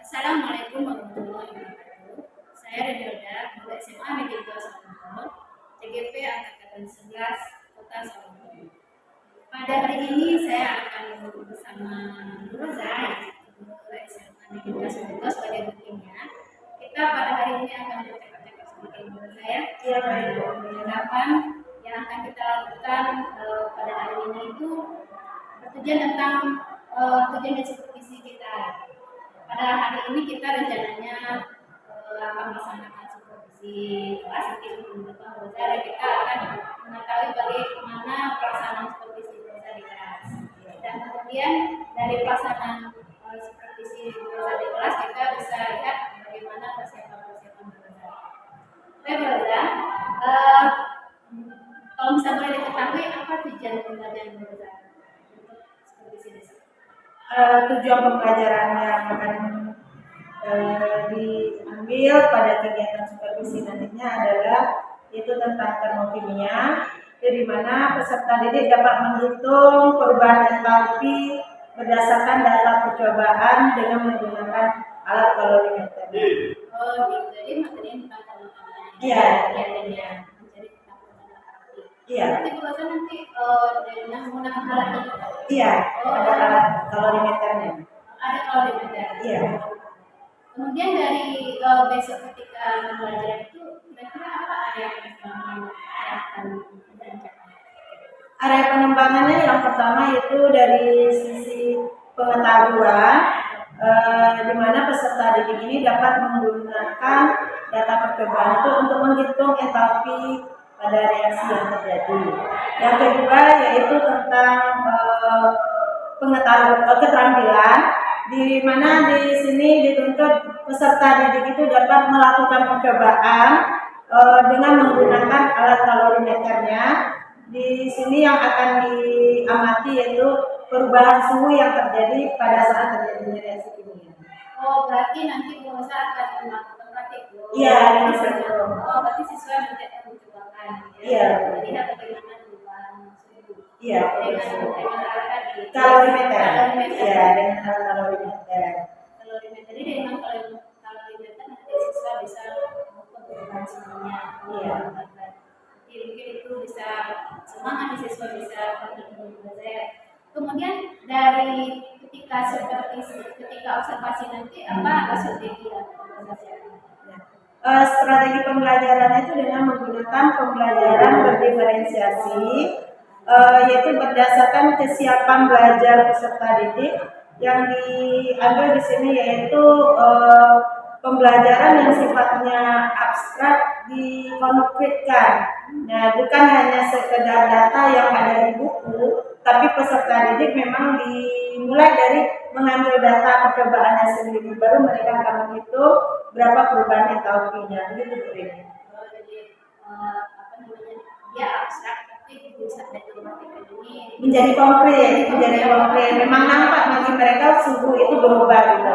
Assalamualaikum warahmatullahi wabarakatuh. Saya Renilda, guru SMA Negeri 2 Samarinda, TGP Angkatan 11 Kota Samarinda. Pada hari ini saya akan bersama Guru Zai, guru SMA Negeri 2 Samarinda sebagai rutinnya. Kita pada hari ini akan bercakap-cakap sebagai Guru saya. Percakapan yang akan kita lakukan pada hari ini itu bertujuan tentang tujuan dan supervisi kita. Pada hari ini kita rencananya akan melaksanakan supervisi kelas nanti sebelum belajar kita akan mengetahui bagaimana pelaksanaan supervisi belajar di kelas. Dan kemudian dari pelaksanaan supervisi belajar di kelas kita bisa lihat bagaimana persiapan belajar. Oke belajar. Kalau misalnya boleh diketahui apa tujuan pembelajaran belajar untuk supervisi di sini? Tujuan pembelajaran yang akan diambil pada kegiatan supervisi nantinya adalah itu tentang termokimia, di mana peserta didik dapat menghitung perubahan entalpi berdasarkan data percobaan dengan menggunakan alat kalorimeter. Oh, gitu. Jadi materinya tentang kalorimeter. Iya. Jadi tentang kalorimeter. Iya. Nanti kalau nanti dengan menggunakan alat itu. Iya. Ada alat kalorimeternya. Ada kalorimeter. Iya. Kemudian dari besok ketika belajar itu kira-kira apa area pengembangan yang akan dilancarkan? Area pengembangannya yang pertama itu dari sisi pengetahuan, di mana peserta didik ini dapat menggunakan data percobaan itu untuk menghitung entalpi pada reaksi yang terjadi. Yang kedua yaitu tentang keterampilan, di mana di sini dituntut peserta didik itu dapat melakukan percobaan dengan menggunakan alat kalorimeternya. Di sini yang akan diamati yaitu perubahan suhu yang terjadi pada saat terjadinya reaksi kimia. Oh, berarti nanti pengusaha akan melakukan praktik. Iya, oh, berarti siswa nanti akan mencobakan. Iya. Jadi bagaimana perubahan suhu. Iya. Dengan alat kalorimeter. Iya, dengan alat kalorimeter. Kalorimeter ini dengan kalorimeter nanti siswa bisa mengukur perubahan suhunya. Iya. Mungkin itu bisa semangat siswa bisa belajar. Kemudian dari ketika observasi nanti apa strategi yang strategi pembelajaran itu dengan menggunakan pembelajaran berdiferensiasi, yaitu berdasarkan kesiapan belajar peserta didik. Yang diambil di sini yaitu pembelajaran yang sifatnya abstrak dikonkretkan. Nah, bukan hanya sekedar data yang ada di buku, tapi peserta didik memang dimulai dari mengambil data percobaannya sendiri, baru mereka akan menghitung berapa perubahan entalpinya. Begitu Bu Rini. Jadi dia abstrak tapi bisa ini menjadi konkret. Memang nampak bagi mereka suhu itu berubah gitu.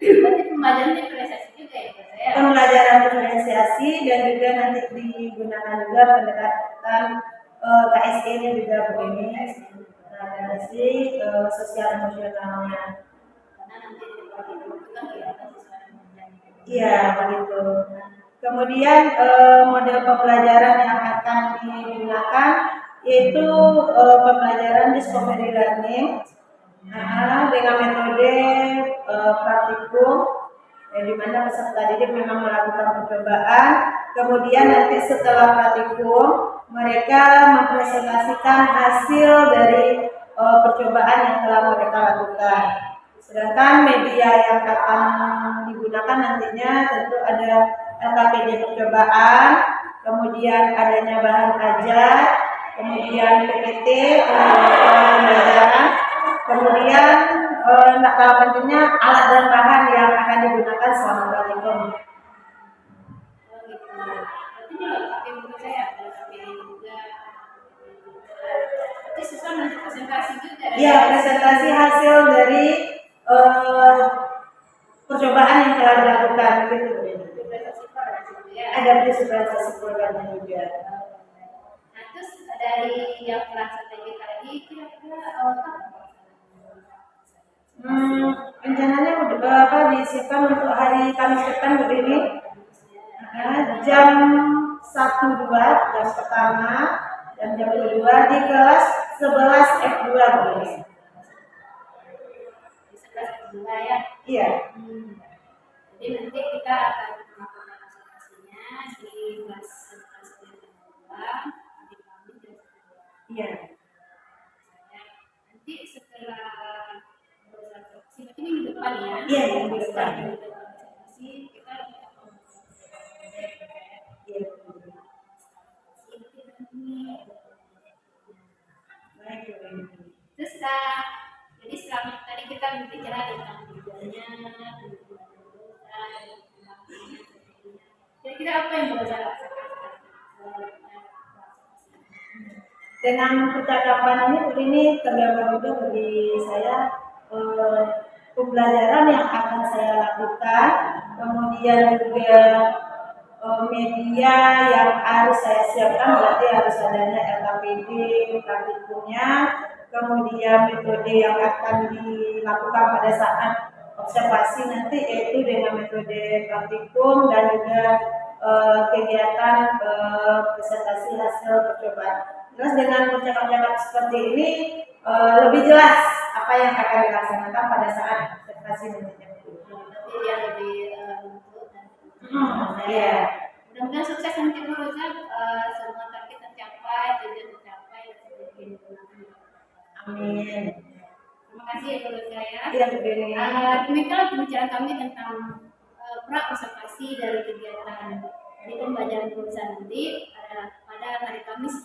Berarti pembelajaran diferensiasi juga ya? Pembelajaran diferensiasi dan juga nanti digunakan juga pendekatan KSG-nya juga Bu ini. Dari sosial emosionalnya. Karena nanti dibutuhkan kegiatan sosial emosional. Iya, begitu. Kemudian model pembelajaran yang akan digunakan yaitu pembelajaran discovery learning dengan metode praktikum, di mana peserta didik memang melakukan percobaan. Kemudian nanti setelah praktikum mereka mempresentasikan hasil dari percobaan yang telah mereka lakukan. Sedangkan media yang akan digunakan nantinya tentu ada LKPD percobaan, kemudian adanya bahan ajar, kemudian PPT pembelajaran, kemudian tak kalah pentingnya alat dan bahan yang akan digunakan selama praktikum. Iya, presentasi hasil dari percobaan yang telah dilakukan gitu. Ada presentasi programnya juga. Nah, terus dari yang kelas strategi tadi kira-kira Rencananya disiapkan untuk hari Kamis depan begini. Jam 1-2 jam pertama dan jam kedua di kelas 11 F2 begini. Di 11 kedua ya. Iya. Jadi nanti kita akan melakukan observasinya di kelas 11 kedua di Kamis jam 1. Iya. Nanti setelah observasi berarti minggu depan ya. Iya, minggu depan. Observasi kita terus jadi selama tadi kita berbicara tentang tujuannya, kira-kira apa yang bisa rasakan dengan percakapan ini tergambar juga bagi saya pembelajaran yang akan saya lakukan, kemudian juga media yang harus saya siapkan, berarti harus adanya LKPD, praktikumnya, kemudian metode yang akan dilakukan pada saat observasi nanti yaitu dengan metode praktikum dan juga kegiatan presentasi hasil percobaan. Terus dengan percakapan seperti ini lebih jelas apa yang akan dilaksanakan pada saat observasi nantinya. Nanti dia lebih lembut dan Iya. Mudah-mudahan sukses nanti Bu Rosa, semua target tercapai, tujuan tercapai dan seperti itu. Amin. Terima kasih ya Bu Rosa ya. Iya, Bu Deni. Demikianlah pembicaraan kami tentang pra observasi dari kegiatan di pembelajaran Bu Rosa nanti pada hari Kamis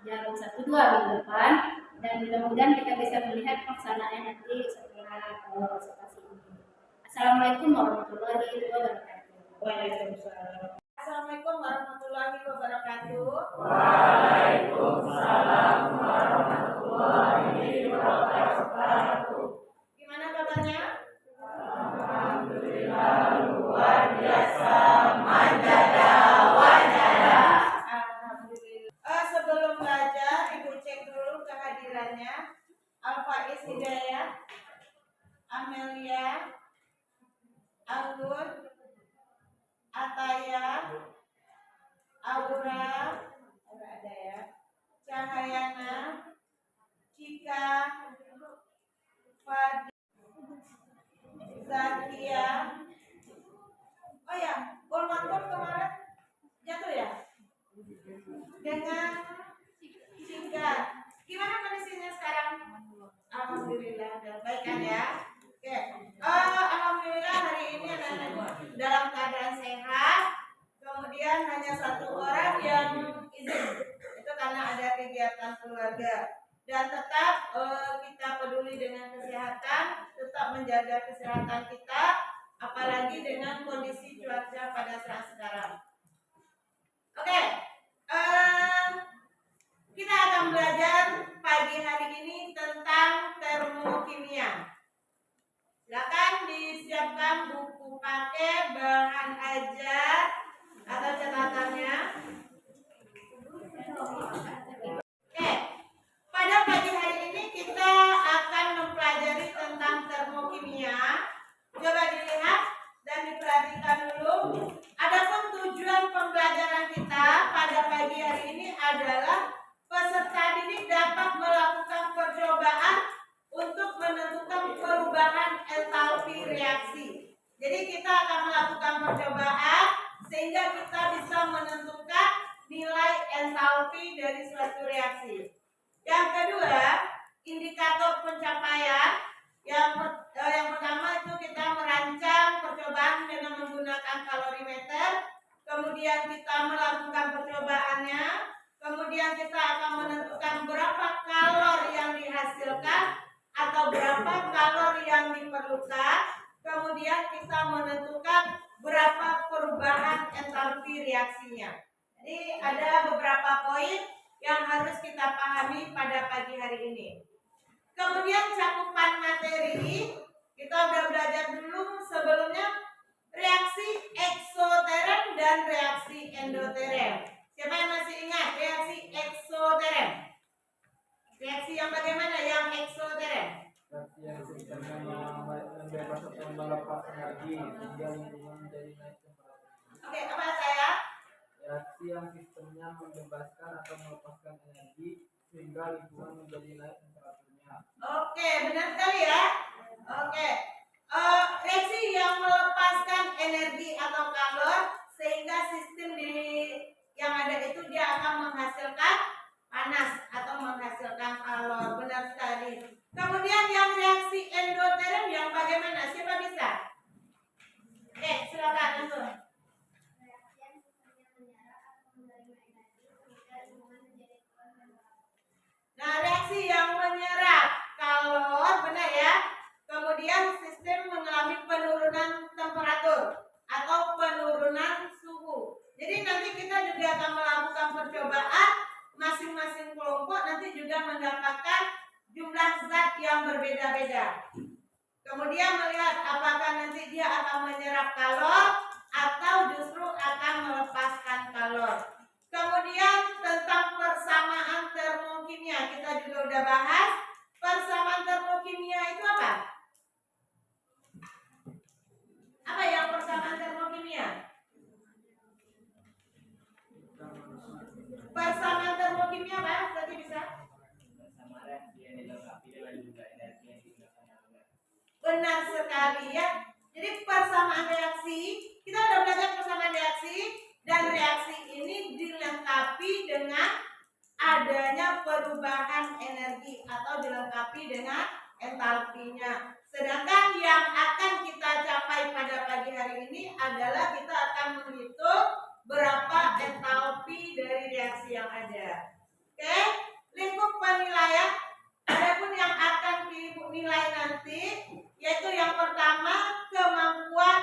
jam 1-2 minggu depan, dan mudah-mudahan kita bisa melihat pelaksanaannya nanti setelah observasi ini. Assalamualaikum warahmatullahi wabarakatuh. Waalaikumsalam. Assalamualaikum warahmatullahi wabarakatuh. Waalaikumsalam warahmatullahi wabarakatuh. Gimana kabarnya? Alhamdulillah luar biasa, manjada wajada. Alhamdulillah. Sebelum belajar, Ibu cek dulu kehadirannya. Al-Faiz Hidayat, Amelia, Anggun, Ataya, Aura, ada ya, Cahayana, Cika, Fadi, Zakia. Oh ya, gol mantul kemarin jatuh ya? Dengan Cika. Gimana kondisinya sekarang? Alhamdulillah, dan baik kan ya? Oke. Alhamdulillah hari ini anak-anak dalam keadaan sehat. Kemudian hanya satu orang yang izin, itu karena ada kegiatan keluarga. Dan tetap kita peduli dengan kesehatan, tetap menjaga kesehatan kita, apalagi dengan kondisi cuaca pada saat sekarang. Oke, kita akan belajar pagi hari ini tentang termokimia. Silakan disiapkan buku pakai, bahan ajar atau catatannya. Oke, pada pagi hari ini kita akan mempelajari tentang termokimia. Coba dilihat dan diperhatikan dulu. Adapun tujuan pembelajaran kita pada pagi hari ini adalah peserta didik dapat melakukan percobaan untuk menentukan perubahan entalpi reaksi. Jadi kita akan melakukan percobaan sehingga kita bisa menentukan nilai entalpi dari suatu reaksi. Yang kedua, indikator pencapaian. Yang pertama itu kita merancang percobaan dengan menggunakan kalorimeter. Kemudian kita melakukan percobaannya. Kemudian kita akan menentukan berapa kalori yang dihasilkan atau berapa kalori yang diperlukan. Kemudian kita menentukan berapa perubahan entalpi reaksinya. Jadi ada beberapa poin yang harus kita pahami pada pagi hari ini. Kemudian cakupan materi, kita udah belajar dulu sebelumnya reaksi eksoterem dan reaksi endoterem. Siapa yang masih ingat reaksi eksoterem? Reaksi yang bagaimana yang eksoterem? Reaksi yang sistemnya membebas atau melepas energi sehingga lingkungan menjadi naik temperaturnya. Oke, apa saya? Reaksi yang sistemnya membebaskan atau melepaskan energi sehingga lingkungan menjadi naik temperaturnya. Oke, benar sekali ya. Oke. Reaksi yang melepaskan energi atau kalor sehingga sistem yang ada itu dia akan menghasilkan panas atau menghasilkan kalor. Benar sekali. Kemudian yang reaksi endoterm yang bagaimana? Siapa bisa? Oke, silakan langsung. Nah, reaksi yang menyerap kalor, benar ya. Kemudian sistem mengalami penurunan temperatur atau penurunan suhu. Jadi nanti kita juga akan melakukan percobaan, masing-masing kelompok nanti juga mendapatkan jumlah zat yang berbeda-beda. Kemudian melihat apakah nanti dia akan menyerap kalor atau justru akan melepaskan kalor. Kemudian tentang persamaan termokimia kita juga udah bahas. Persamaan termokimia itu apa? Apa yang persamaan termokimia? Persamaan termokimia apa? Tadi bisa? Benar sekali ya. Jadi persamaan reaksi, kita udah belajar persamaan reaksi, dan reaksi ini dilengkapi dengan adanya perubahan energi atau dilengkapi dengan entalpinya. Sedangkan yang akan kita capai pada pagi hari ini adalah kita akan menghitung berapa entalpi dari reaksi yang ada. Oke, lingkup penilaian. Adapun yang akan dinilai nanti yaitu yang pertama kemampuan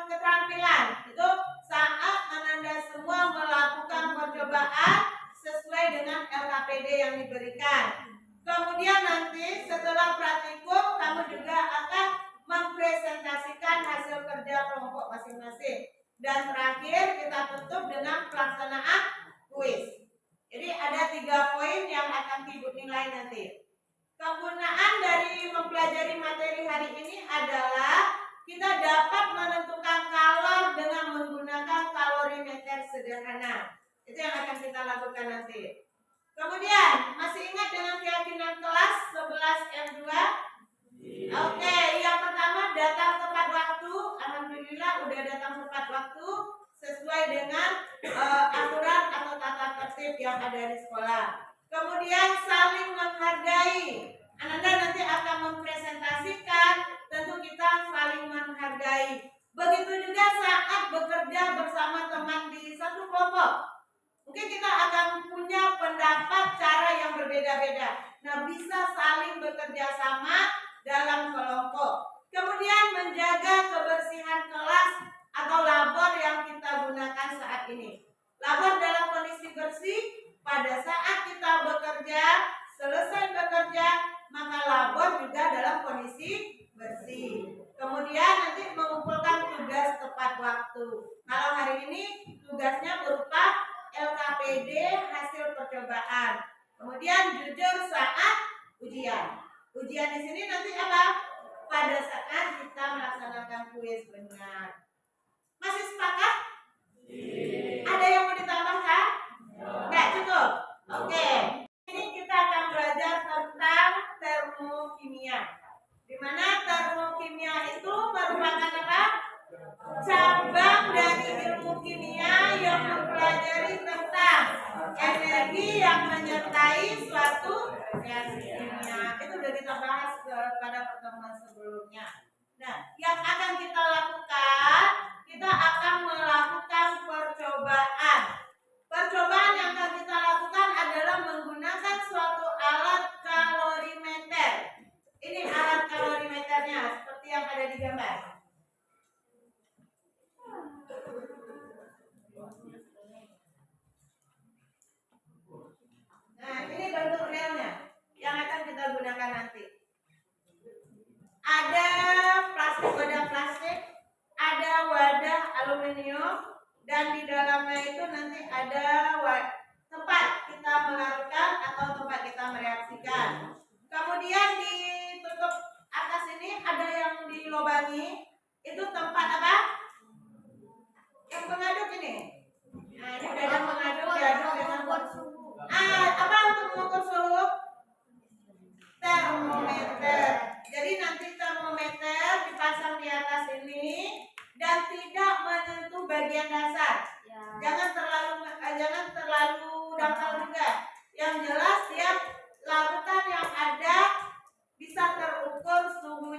keterampilan. Itu saat Ananda semua melakukan percobaan sesuai dengan LKPD yang diberikan. Kemudian nanti setelah praktikum kamu juga akan mempresentasikan hasil kerja kelompok masing-masing. Dan terakhir kita tutup dengan pelaksanaan kuis. Jadi ada 3 poin yang akan Ibu nilai nanti. Kegunaan dari mempelajari materi hari ini adalah kita dapat menentukan kalor dengan menggunakan kalorimeter sederhana. Itu yang akan kita lakukan nanti. Kemudian, masih ingat dengan keyakinan kelas 11 M2? Oke, yang pertama datang tepat waktu. Alhamdulillah udah datang tepat waktu sesuai dengan aturan atau tata tertib yang ada di sekolah. Kemudian saling menghargai. Ananda nanti akan mempresentasikan, tentu kita saling menghargai. Begitu juga saat bekerja bersama teman di satu kelompok. Mungkin kita akan punya pendapat cara yang berbeda-beda. Nah, bisa saling bekerja sama dalam kelompok. Kemudian menjaga kebersihan kelas atau labor yang kita gunakan saat ini. Labor dalam kondisi bersih. Pada saat kita bekerja, selesai bekerja, maka labor juga dalam kondisi bersih. Kemudian nanti mengumpulkan tugas tepat waktu. Kalau hari ini tugasnya berupa LKPD hasil percobaan. Kemudian jujur saat ujian. Ujian di sini nanti apa? Pada saat kita melaksanakan kuis, benar. Masih sepakat? Ada yang mau ditambahkan? Nggak cukup? Oke. Ini kita akan belajar tentang termokimia. Di mana termokimia itu merupakan apa? Cabang dari ilmu kimia yang mempelajari tentang energi yang menyertai suatu reaksi kimia. Itu sudah kita bahas pada pertemuan sebelumnya. Nah, yang akan kita lakukan, kita akan melakukan percobaan. Percobaan yang akan kita lakukan adalah menggunakan suatu alat kalorimeter. Ini alat kalorimeternya seperti yang ada di gambar. Nah, ini bentuk realnya yang akan kita gunakan nanti. Ada wadah plastik, ada wadah aluminium, dan di dalamnya itu nanti ada tempat kita melarutkan atau tempat kita mereaksikan. Kemudian ditutup atas ini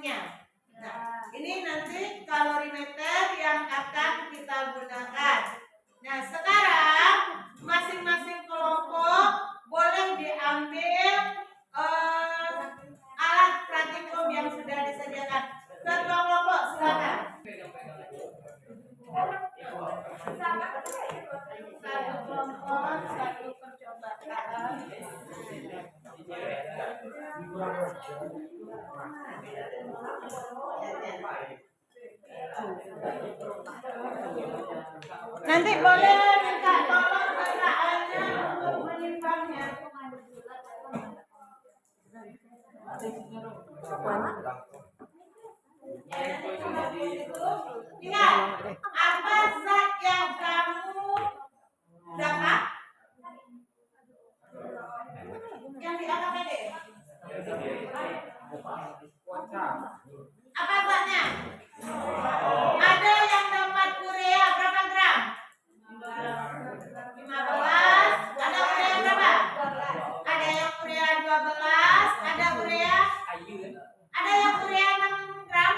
kalorinya. Nah, ini nanti kalorimeter yang akan kita gunakan. Nah, sekarang masing-masing kelompok boleh diambil alat praktikum yang sudah disediakan. Ketua kelompok silakan. Satu kelompok, satu percobaan. Nanti boleh minta tolong kakaknya untuk menimbangnya. Ingat, apa zat yang kamu dapat? Yang diangkat tadi? Apa zatnya? Ada yang dapat urea berapa gram? 15. Ada urea berapa? Ada yang urea 12. Ada urea? Ada yang urea 6 gram?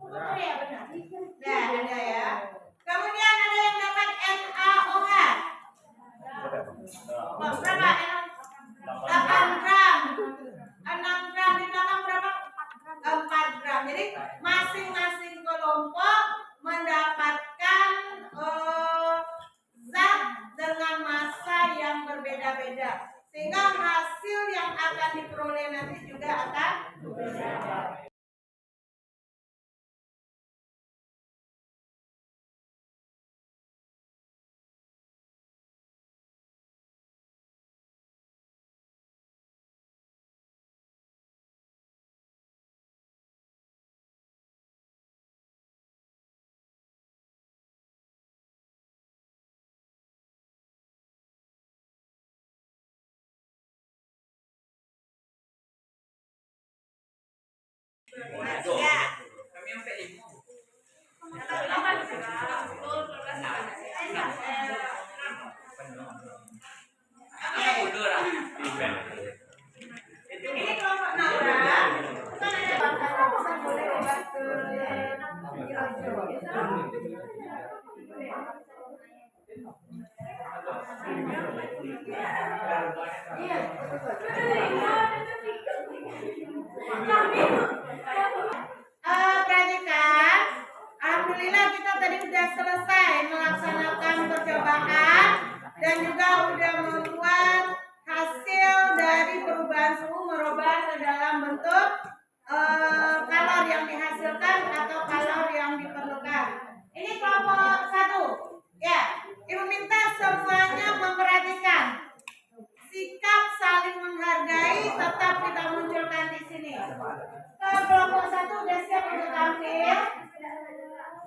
Urea benar. Nah, ada ya. Kemudian ada yang dapat NaOH. Berapa? 8 gram. 6 gram di belakang berapa? 4 gram. Jadi masing-masing kelompok mendapatkan zat dengan massa yang berbeda-beda, sehingga hasil yang akan diperoleh nanti juga akan berbeda. Ini kelompok Naura. Perhatikan, alhamdulillah kita tadi sudah selesai melaksanakan percobaan dan juga sudah membuat hasil dari perubahan suhu merubah ke dalam bentuk kalor yang dihasilkan atau kalor yang diperlukan. Ini kelompok 1. Ya, Ibu minta semuanya memperhatikan sikap saling menghargai tetap kita munculkan di sini. Kelompok 1 udah siap untuk tampil?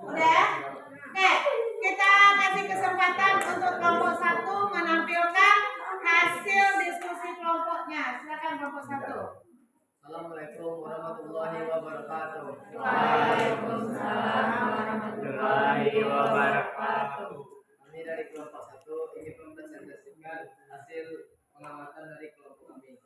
Udah? Oke, kita kasih kesempatan untuk kelompok 1 menampilkan hasil diskusi kelompoknya. Silakan kelompok 1. Assalamualaikum warahmatullahi wabarakatuh. Waalaikumsalam warahmatullahi wabarakatuh. Kami dari kelompok 1 ingin mempresentasikan hasil pengamatan dari kelompok kami.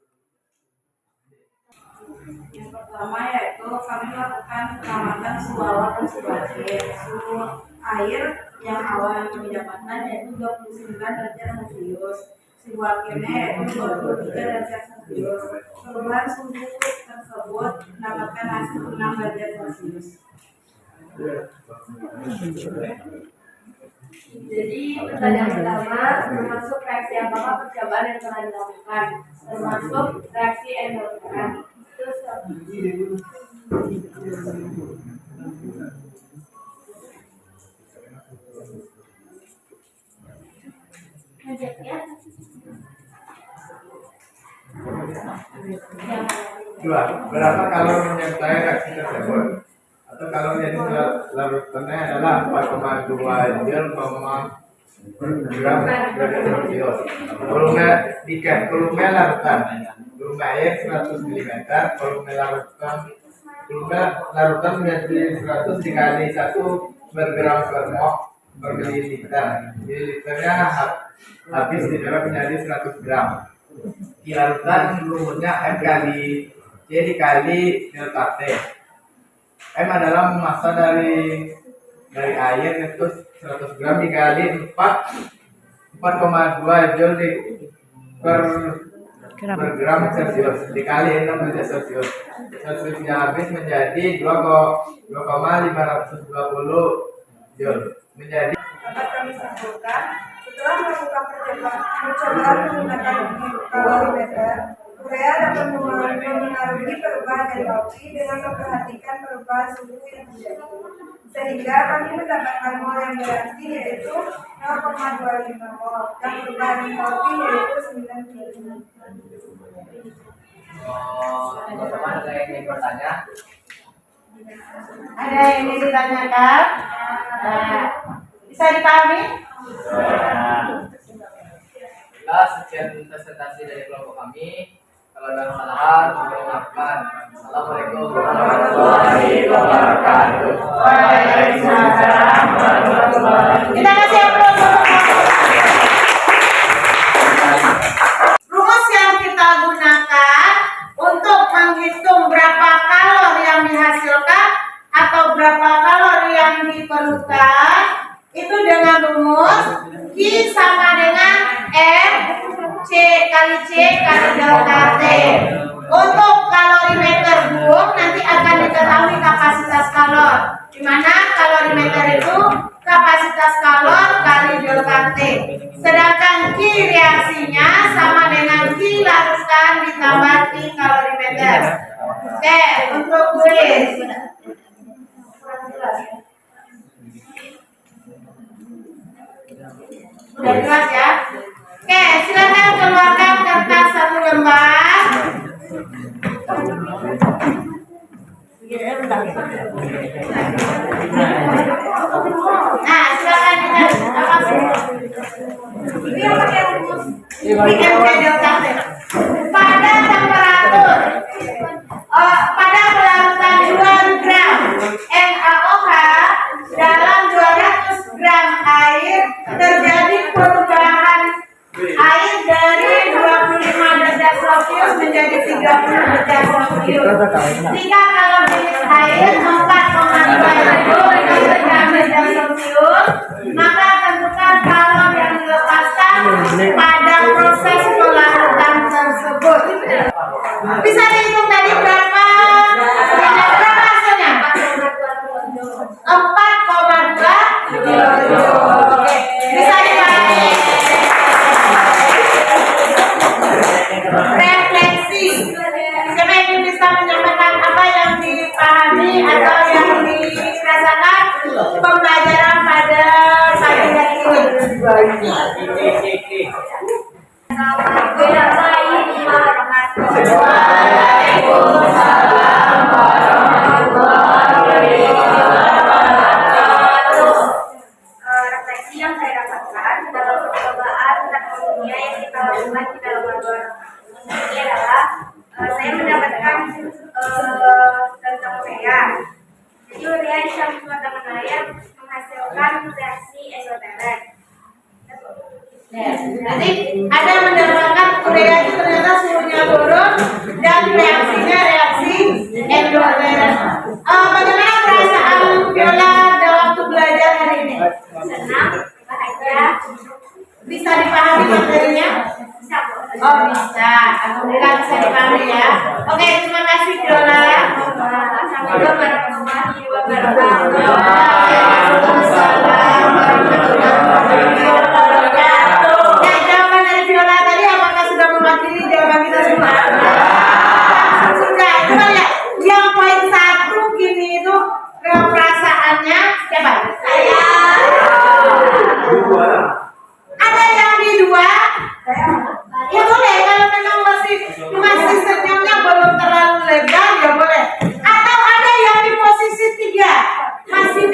Yang pertama yaitu kami melakukan pengamatan suhu awal dan suhu akhir. Suhu air yang awal yang kami dapatkan yaitu 29 derajat Celcius. Suhu akhirnya yaitu 23 derajat Celcius. Perubahan suhu tersebut mendapatkan hasil 6 derajat Celcius. Jadi pertanyaan pertama, termasuk reaksi apakah percobaan yang telah dilakukan, termasuk reaksi endotherm. Terus Dua, berapa kalori menyertai reaksi tersebut? Atau kalori yang larutannya adalah 4,2 joule gram derajat Celcius. Volume larutan, volume air 100 mm, volume larutan menjadi 100 dikali 1 per gram per mol per mililiter. Mililiternya habis didapat menjadi 100 gram. Di larutan lumutnya M kali C dikali delta T. M adalah massa dari air itu 100 gram dikali 4,2 joule per gram Celcius dikali 6 derajat Celcius. Celciusnya habis menjadi 2,520 joule menjadi. Dapat kami simpulkan, setelah melakukan percobaan menggunakan kalorimeter, urea dapat memengaruhi perubahan entalpi dengan memperhatikan perubahan suhu yang terjadi. Sehingga kami mendapatkan mol yang berarti yaitu 0,25 mol dan perubahan entalpi yaitu 9 Teman-teman ada yang ingin bertanya? Ada yang ingin ditanyakan? Nah, bisa dipahami? Ya, sekian presentasi dari kelompok kami. Kalau ada kesalahan, mohon maafkan. Assalamualaikum warahmatullahi wabarakatuh. Waalaikumsalam warahmatullahi wabarakatuh. Kita kasih aplaus. Rumus yang kita gunakan untuk menghitung berapa kalori yang dihasilkan atau berapa kalori yang diperlukan itu dengan rumus Q sama dengan M C kali C kali delta T. Untuk kalorimeter buung nanti akan diketahui kapasitas kalor, di mana kalorimeter itu kapasitas kalor kali delta T. Sedangkan Q reaksinya sama dengan Q larutan ditambah Q kalorimeter. Oke, untuk kuis. Udah jelas ya? Oke, silakan keluarkan kertas 1 lembar. Nah, silakan kita ini yang pakai rumus PM delta T. Pada temperatur pada pelarutan 2 gram NaOH dalam 200 gram air terjadi perubahan air dari 25 derajat Celcius menjadi 30 derajat Celcius. Jika kalau jenis air 4,2 derajat Celcius, maka tentukan kalori yang dilepaskan pada proses pelarutan tersebut. Bisa dihitung tadi berapa? Berapa hasilnya? 4,2 Oke, bisa dipahami. Refleksi. Siapa yang bisa menyampaikan apa yang dipahami atau yang dirasakan pembelajaran pada pagi hari ini? Refleksi yang saya dapatkan dalam percobaan taksonomia yang kita lakukan di dalam laboratorium ini adalah saya mendapatkan tentang urea. Jadi urea dicampur dengan air menghasilkan reaksi endoteren. Nanti ada mendapatkan urea itu ternyata suhunya turun dan reaksinya reaksi endoteren. Bagaimana perasaan Viola dalam waktu belajar hari ini? Senang, bahagia, Bisa dipahami materinya? bisa kok. Oh bisa, alhamdulillah bisa dipahami ya. Oke, terima kasih Viola. Assalamualaikum warahmatullahi wabarakatuh. Waalaikumsalam warahmatullahi wabarakatuh. Nah, jawaban dari Viola tadi apakah sudah mewakili jawaban kita semua? Sudah. Coba lihat, yang poin 1 kini itu perasaannya siapa? Saya. Ada yang di 2? Ya boleh, kalau memang masih senyumnya belum terlalu legal ya boleh. Atau ada yang di posisi 3 masih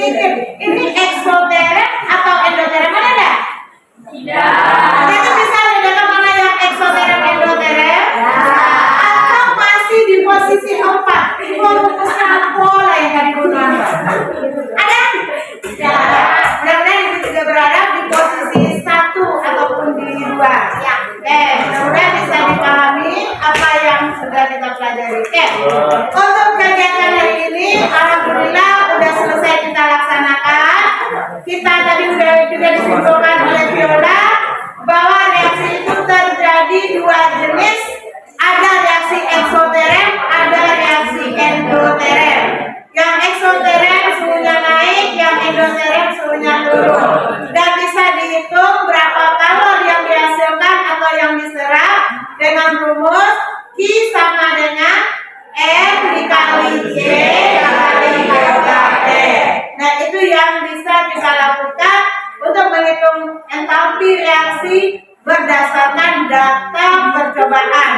evaluasi berdasarkan data percobaan.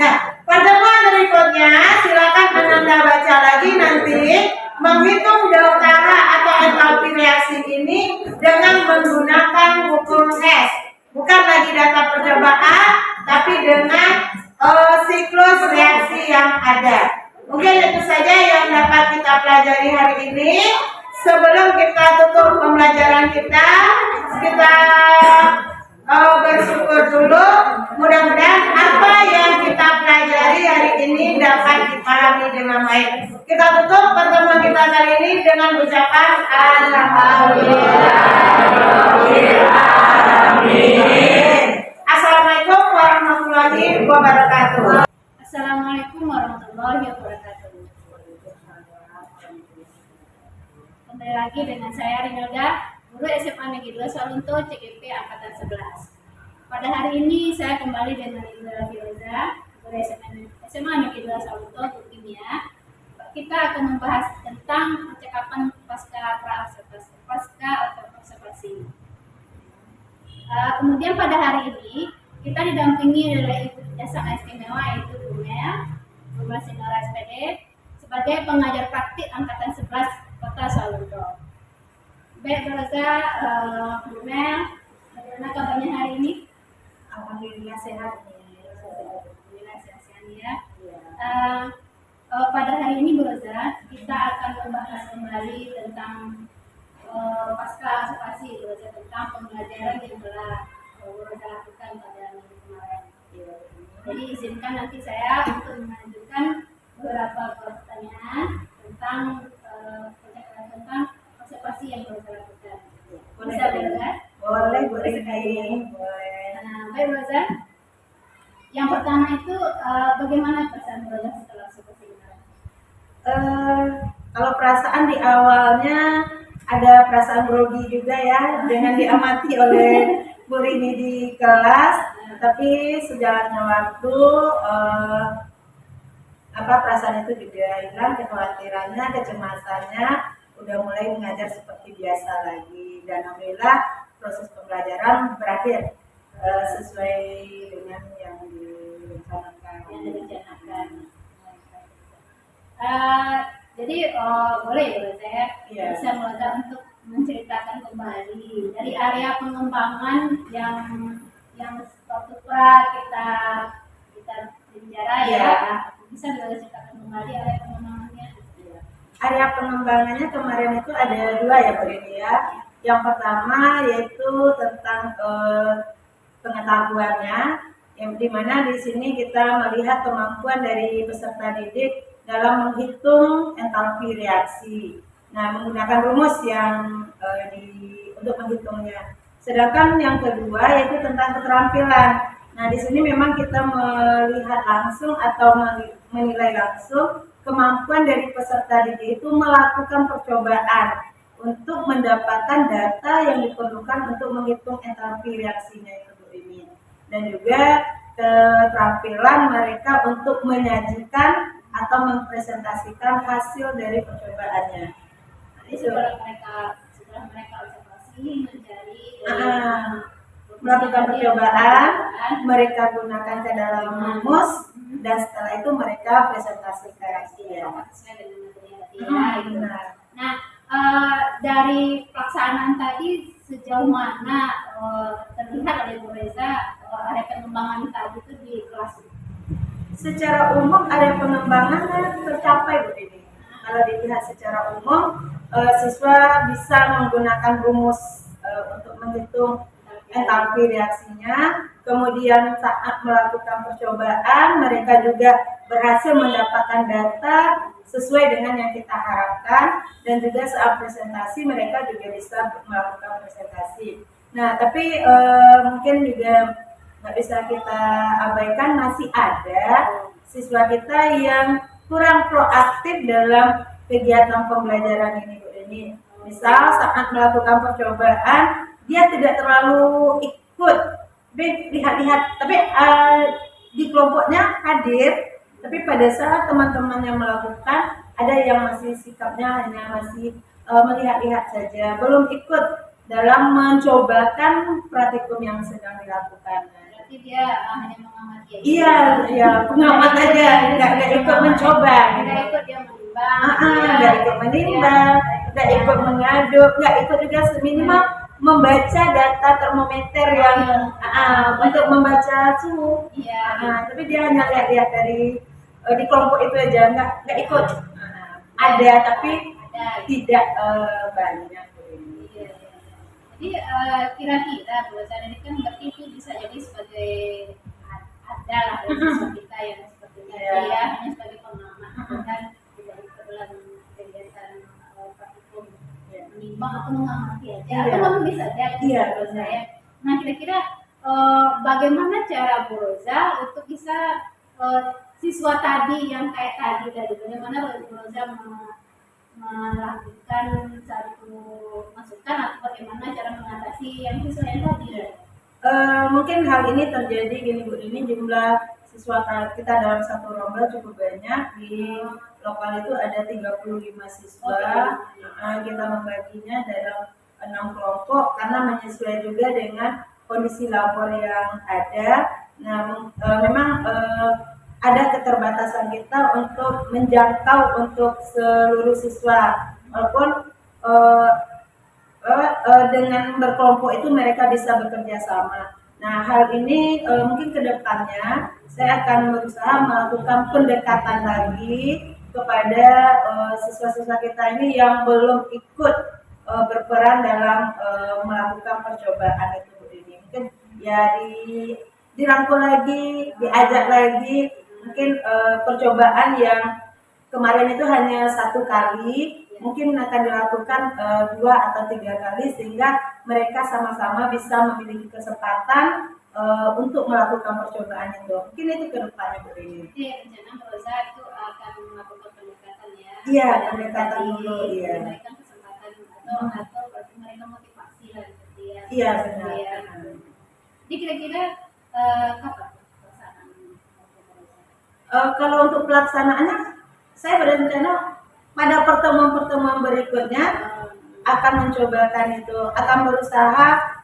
Nah, pertemuan berikutnya silakan Anda baca lagi nanti menghitung delta H atau entalpi reaksi ini dengan menggunakan hukum Hess. Bukan lagi data percobaan, tapi dengan siklus reaksi yang ada. Mungkin itu saja yang dapat kita pelajari hari ini. Sebelum kita tutup pembelajaran kita bersyukur dulu. Mudah-mudahan apa yang kita pelajari hari ini dapat dipahami dengan baik. Kita tutup pertemuan kita kali ini dengan ucapan Alhamdulillah. Assalamualaikum warahmatullahi wabarakatuh. Assalamualaikum warahmatullahi wabarakatuh. Kembali lagi dengan saya Rinalda, guru SMA Negeri 2 Salunto CGP Angkatan 11. Pada hari ini saya kembali dengan Ibu Firoza, guru SMA Negeri 2 Salunto untuk kimia. Kita akan membahas tentang percakapan pasca observasi. Kemudian pada hari ini kita didampingi oleh Ibu Jasa Istimewa yaitu Bu Mel Sinora SPD sebagai pengajar praktik Angkatan 11 Kota Salunto. Baik, Roza, Bu Mel, bagaimana kabarnya hari ini? Alhamdulillah sehat. Alhamdulillah sehat ya. Pada hari ini, Bu Roza, kita akan membahas kembali tentang pasca observasi, Bu Roza, tentang pembelajaran yang telah Bu Roza lakukan pada minggu kemarin. Jadi izinkan nanti saya untuk mengajukan beberapa pertanyaan tentang observasi yang Bu Roza lakukan. Bisa, Bu Roza? Boleh sekali. Baik, Bu Roza. Yang pertama itu bagaimana perasaan Bu Roza setelah observasi kemarin? Kalau perasaan di awalnya ada perasaan grogi juga ya, dengan diamati oleh Bu Rini di kelas, tapi sejalannya waktu perasaan itu juga hilang, kekhawatirannya, kecemasannya udah mulai mengajar seperti biasa lagi, dan alhamdulillah proses pembelajaran berakhir sesuai dengan yang direncanakan. Jadi boleh ya saya Iya. bisa mulai untuk menceritakan kembali dari area pengembangan yang waktu kita bicara Iya. ya, bisa boleh ceritakan kembali area pengembangannya. Area pengembangannya kemarin itu ada dua ya Bu Rini ya. Yang pertama yaitu tentang pengetahuannya, yang dimana di sini kita melihat kemampuan dari peserta didik dalam menghitung entalpi reaksi. Nah, menggunakan rumus yang untuk menghitungnya. Sedangkan yang kedua yaitu tentang keterampilan. Nah, di sini memang kita melihat langsung atau menilai langsung kemampuan dari peserta didik itu melakukan percobaan untuk mendapatkan data yang diperlukan untuk menghitung entalpi reaksinya itu ini. Dan juga keterampilan mereka untuk menyajikan atau mempresentasikan hasil dari percobaannya. Jadi setelah mereka observasi mencari melakukan percobaan, mereka gunakan ke dalam rumus, dan setelah itu mereka presentasikan. sesuai dengan materi yang tadi. Nah, dari pelaksanaan tadi sejauh mana terlihat oleh Bu Reza area pengembangan tadi itu di kelas? Secara umum area pengembangan tercapai Bu Dini. Kalau dilihat secara umum, siswa bisa menggunakan rumus untuk menghitung entalpi reaksinya. Kemudian saat melakukan percobaan, mereka juga berhasil mendapatkan data sesuai dengan yang kita harapkan, dan juga saat presentasi mereka juga bisa melakukan presentasi. Nah, tapi mungkin juga nggak bisa kita abaikan, masih ada siswa kita yang kurang proaktif dalam kegiatan pembelajaran ini Bu Deni. Misal saat melakukan percobaan dia tidak terlalu ikut lihat-lihat, tapi di kelompoknya hadir, tapi pada saat teman-teman yang melakukan ada yang masih sikapnya hanya masih melihat-lihat saja, belum ikut dalam mencobakan praktikum yang sedang dilakukan. Berarti dia hanya mengamati aja. Iya, ya pengamat aja, nggak ikut mencoba. Nggak ikut dia menimbang. Nggak ikut menimbang, nggak ikut mengaduk, nggak ikut juga minimal membaca data termometer yang untuk membaca suhu. Iya. Tapi dia hanya lihat dari di kelompok itu aja, nggak ikut. Ada tapi tidak banyak. Iya. Jadi kira-kira perusahaan ini kan berarti itu bisa jadi sebagai ada lah dari siswa kita yang seperti tadi ya, hanya sebagai pengamat kan tidak ikut dalam kegiatan praktikum menimbang atau mengamati aja atau menulis saja itu menurut saya. Nah kira-kira bagaimana cara Bu Roza untuk bisa siswa tadi yang kayak tadi bagaimana Bu Roza melakukan satu masukan atau bagaimana cara mengatasi yang siswa yang tadi? Mungkin hal ini terjadi gini Bu, ini jumlah siswa kita dalam satu rombel cukup banyak. Di lokal itu ada 35 siswa. Kita membaginya dalam 6 kelompok karena menyesuaikan juga dengan kondisi labor yang ada. Nah, memang ada keterbatasan kita untuk menjangkau untuk seluruh siswa, walaupun dengan berkelompok itu mereka bisa bekerja sama. Nah, hal ini mungkin ke depannya saya akan berusaha melakukan pendekatan lagi kepada siswa-siswa kita ini yang belum ikut berperan dalam melakukan percobaan itu ini. Mungkin ya dirangkul lagi, diajak lagi. Mungkin percobaan yang kemarin itu hanya 1 kali, mungkin akan dilakukan 2 atau 3 kali sehingga mereka sama-sama bisa memiliki kesempatan untuk melakukan percobaan itu. Mungkin itu ke depannya Bu ini. Jadi rencana Roza itu akan melakukan pendekatan ya. Iya, pendekatan dulu ya. Memberikan kesempatan atau berarti mereka motivasi lah gitu ya. Iya benar. Jadi kira-kira kapan pelaksanaan? Kalau untuk pelaksanaannya, saya berencana pada pertemuan-pertemuan berikutnya akan mencobakan itu, akan berusaha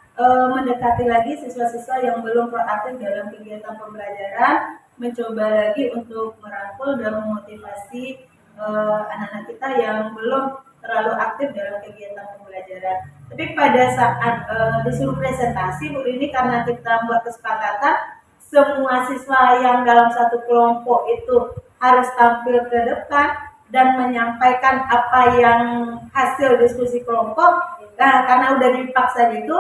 mendekati lagi siswa-siswa yang belum proaktif dalam kegiatan pembelajaran, mencoba lagi untuk merangkul dan memotivasi anak-anak kita yang belum terlalu aktif dalam kegiatan pembelajaran. Tapi pada saat disuruh presentasi Bu ini, karena kita buat kesepakatan semua siswa yang dalam satu kelompok itu harus tampil ke depan dan menyampaikan apa yang hasil diskusi kelompok. Nah, karena udah dipaksa gitu,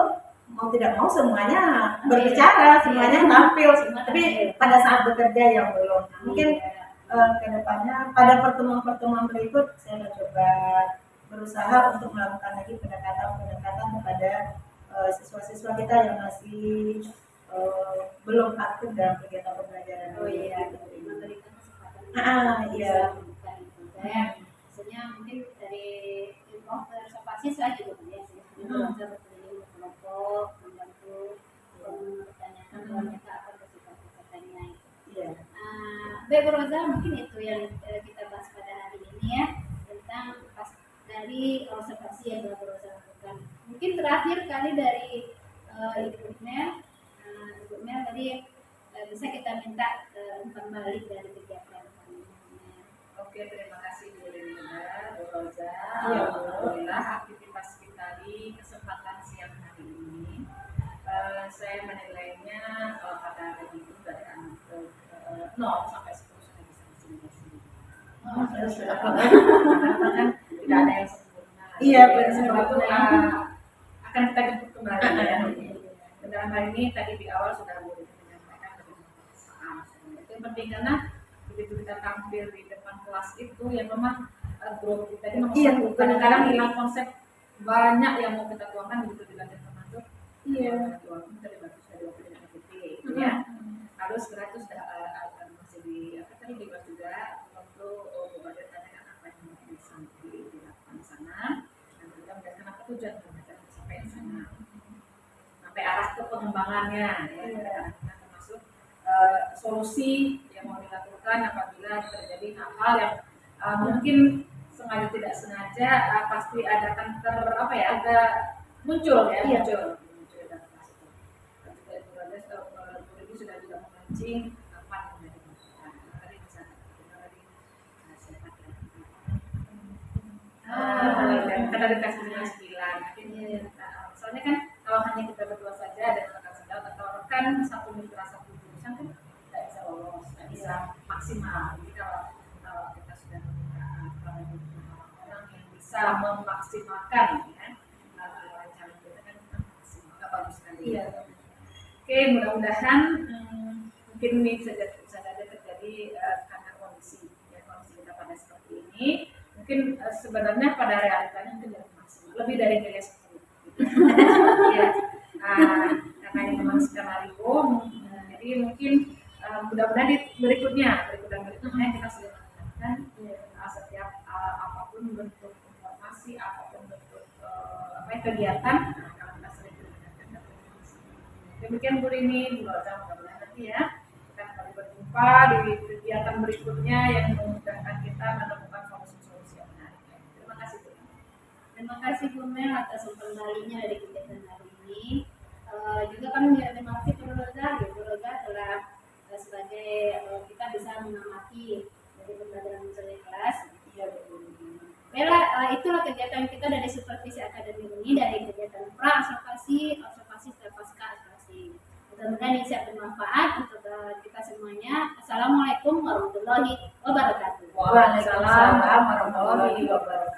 mau tidak mau semuanya berbicara, semuanya tampil. Tapi pada saat bekerja yang belum. Mungkin ke depannya pada pertemuan-pertemuan berikut saya mencoba berusaha untuk melakukan lagi pendekatan-pendekatan kepada siswa-siswa kita yang masih belum aktif dalam kegiatan pembelajaran. Memberikan kesempatan. Iya. Maksudnya mungkin dari observasi saja gitu ya. Bisa berkeliling kelompok, membantu mempertanyakan bahwa mereka apa kesempatan-kesempatannya. Iya. Baik Bu Roza, mungkin itu yang kita bahas pada hari ini ya, tentang dari observasi yang Bu Roza lakukan. Mungkin terakhir kali dari Ibu Mel tadi bisa kita minta umpan balik dari kegiatan kami. Oke, terima kasih Bu Linda, Bu Roza. Alhamdulillah aktivitas kita di kesempatan siang hari ini, saya menilainya pada hari itu dari anak 0 sampai 10 sudah bisa disini. Tidak ada yang sempurna. Iya, Sebab itu akan kita jemput kembali ya. Dalam hal ini tadi di awal sudah boleh menyampaikan itu yang penting karena begitu kita tampil di depan kelas itu ya memang grup kita ini memang kadang-kadang hilang konsep, banyak yang mau kita tuangkan begitu dilanjut termasuk tuangkan dari bagus dari waktu dengan titik ya harus berat sudah masih di apa tadi dibahas juga waktu ada tanyakan apa yang mau dilakukan di sana dan juga menjelaskan apa tujuan pembelajaran sampai di sana sampai arah ke pengembangannya ya termasuk solusi yang mau dilakukan apabila terjadi hal-hal yang mungkin sengaja tidak sengaja pasti ada kan ada muncul ya, Iya. muncul dalam kelas itu. Dan juga Ibu Roda, Bu Dewi sudah juga memancing kapan menjadi pembukaan. Tadi bisa kita tadi sehat ya. Dan kita tadi kasih 9. Akhirnya, soalnya kan kalau hanya kita berdua saja dan rekan sejawat atau rekan satu mitra satu jurusan kan tidak bisa lolos, tidak bisa maksimal. Jadi kalau kita sudah meminta orang yang bisa memaksimalkan ya, wawancara kita kan maksimal, bagus sekali. Iya. Oke, mudah-mudahan mungkin ini saja terjadi karena kondisi kita pada seperti ini. Mungkin sebenarnya pada realitanya mungkin lebih maksimal, lebih dari nilai 10. Ya, karena ini memang skenario, jadi mungkin mudah-mudahan di berikutnya kita sudah mengingatkan setiap apapun bentuk informasi, apapun bentuk kegiatan, kalau kita sering mengingatkan. Demikian Bu Rini, Bu Roda, mudah-mudahan nanti ya kita kembali berjumpa di kegiatan berikutnya yang memudahkan kita menemukan solusi-solusi yang menarik. Terima kasih Bu. Terima kasih Bu Mel atas kembalinya dari kegiatan hari ini. Juga kami terima kasih Bu Roda telah sebagai kita bisa mengamati dari pembelajaran mencari kelas. Baiklah, itulah kegiatan kita dari Supervisi Akademi ini, dari kegiatan pra-observasi, observasi, dan pasca-observasi. Mudah-mudahan ini sangat bermanfaat untuk kita semuanya. Assalamualaikum warahmatullahi wabarakatuh. Waalaikumsalam warahmatullahi wabarakatuh.